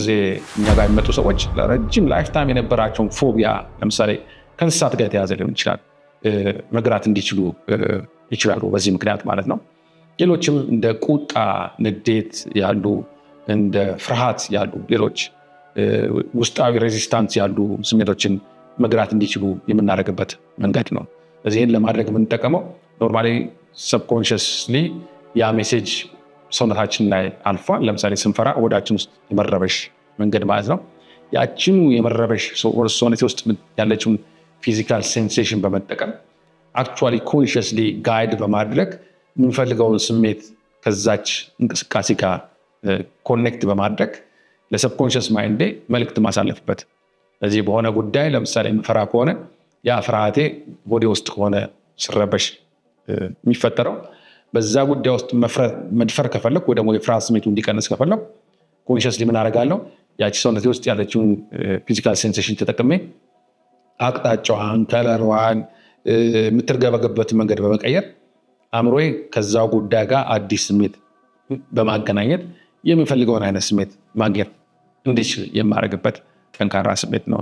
ጊዜ እኛ ጋር የሚመጡ ሰዎች ለረጅም ላይፍ ታይም የነበራቸውን ፎቢያ ለምሳሌ ከእንስሳት ጋር የተያዘ ሊሆን ይችላል መግራት እንዲችሉ ይችላሉ በዚህ ምክንያት ማለት ነው። ሌሎችም እንደ ቁጣ፣ ንዴት ያሉ እንደ ፍርሃት ያሉ ሌሎች ውስጣዊ ሬዚስታንስ ያሉ ስሜቶችን መግራት እንዲችሉ የምናደርግበት መንገድ ነው። እዚህን ለማድረግ የምንጠቀመው ኖርማሊ ሰብኮንሽስሊ ያ ሜሴጅ ሰውነታችን ላይ አልፏል። ለምሳሌ ስንፈራ ወዳችን ውስጥ የመረበሽ መንገድ ማለት ነው። ያችኑ የመረበሽ ሰውነቴ ውስጥ ያለችውን ፊዚካል ሴንሴሽን በመጠቀም አክቹዋሊ ኮንሽስሊ ጋይድ በማድረግ የምንፈልገውን ስሜት ከዛች እንቅስቃሴ ጋር ኮኔክት በማድረግ ለሰብኮንሽስ ማይንዴ መልእክት ማሳለፍበት። ስለዚህ በሆነ ጉዳይ ለምሳሌ የምፈራ ከሆነ ያ ፍርሃቴ ቦዲ ውስጥ ከሆነ ስረበሽ የሚፈጠረው በዛ ጉዳይ ውስጥ መድፈር ከፈለኩ ወይ ደግሞ የፍርሃት ስሜቱ እንዲቀንስ ከፈለኩ ኮንሽስሊ ምን አደርጋለሁ? ያቺ ሰውነቴ ውስጥ ያለችውን ፊዚካል ሴንሴሽን ተጠቅሜ አቅጣጫዋን፣ ከለሯን፣ የምትርገበገብበትን መንገድ በመቀየር አእምሮዬ ከዛው ጉዳይ ጋር አዲስ ስሜት በማገናኘት የምፈልገውን አይነት ስሜት ማግኘት እንዲችል የማደርግበት ጠንካራ ስሜት ነው።